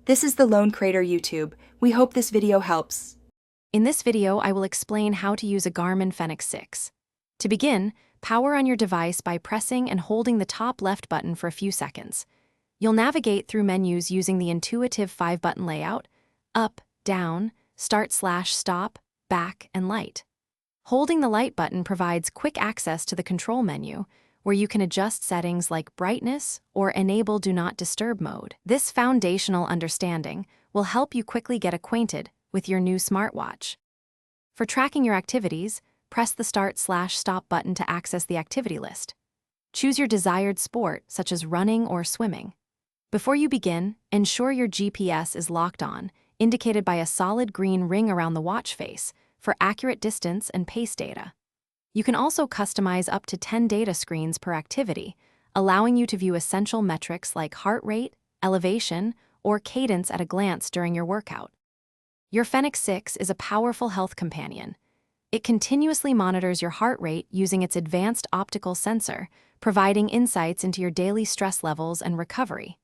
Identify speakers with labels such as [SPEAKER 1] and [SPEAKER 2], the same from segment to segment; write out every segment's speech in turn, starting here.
[SPEAKER 1] This is the Lone Crater YouTube. We hope this video helps.
[SPEAKER 2] In this video, I will explain how to use a Garmin Fenix 6. To begin, power on your device by pressing and holding the top left button for a few seconds. You'll navigate through menus using the intuitive 5-button layout: up, down, start/stop, back, and light. Holding the light button provides quick access to the control menu, where you can adjust settings like brightness or enable Do Not Disturb mode. This foundational understanding will help you quickly get acquainted with your new smartwatch. For tracking your activities, press the Start/Stop button to access the activity list. Choose your desired sport, such as running or swimming. Before you begin, ensure your GPS is locked on, indicated by a solid green ring around the watch face, for accurate distance and pace data. You can also customize up to 10 data screens per activity, allowing you to view essential metrics like heart rate, elevation, or cadence at a glance during your workout. Your Fenix 6 is a powerful health companion. It continuously monitors your heart rate using its advanced optical sensor, providing insights into your daily stress levels and recovery.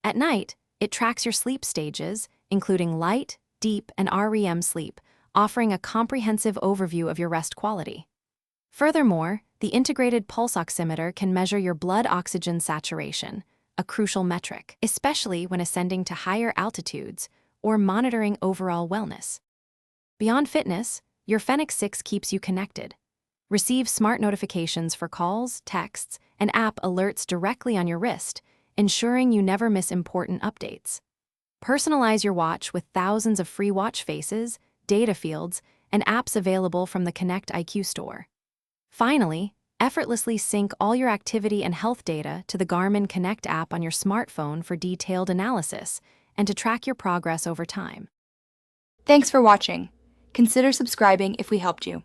[SPEAKER 2] At night, it tracks your sleep stages, including light, deep, and REM sleep, offering a comprehensive overview of your rest quality. Furthermore, the integrated pulse oximeter can measure your blood oxygen saturation, a crucial metric, especially when ascending to higher altitudes or monitoring overall wellness. Beyond fitness, your Fenix 6 keeps you connected. Receive smart notifications for calls, texts, and app alerts directly on your wrist, ensuring you never miss important updates. Personalize your watch with thousands of free watch faces, data fields, and apps available from the Connect IQ store. Finally, effortlessly sync all your activity and health data to the Garmin Connect app on your smartphone for detailed analysis and to track your progress over time.
[SPEAKER 1] Thanks for watching. Consider subscribing if we helped you.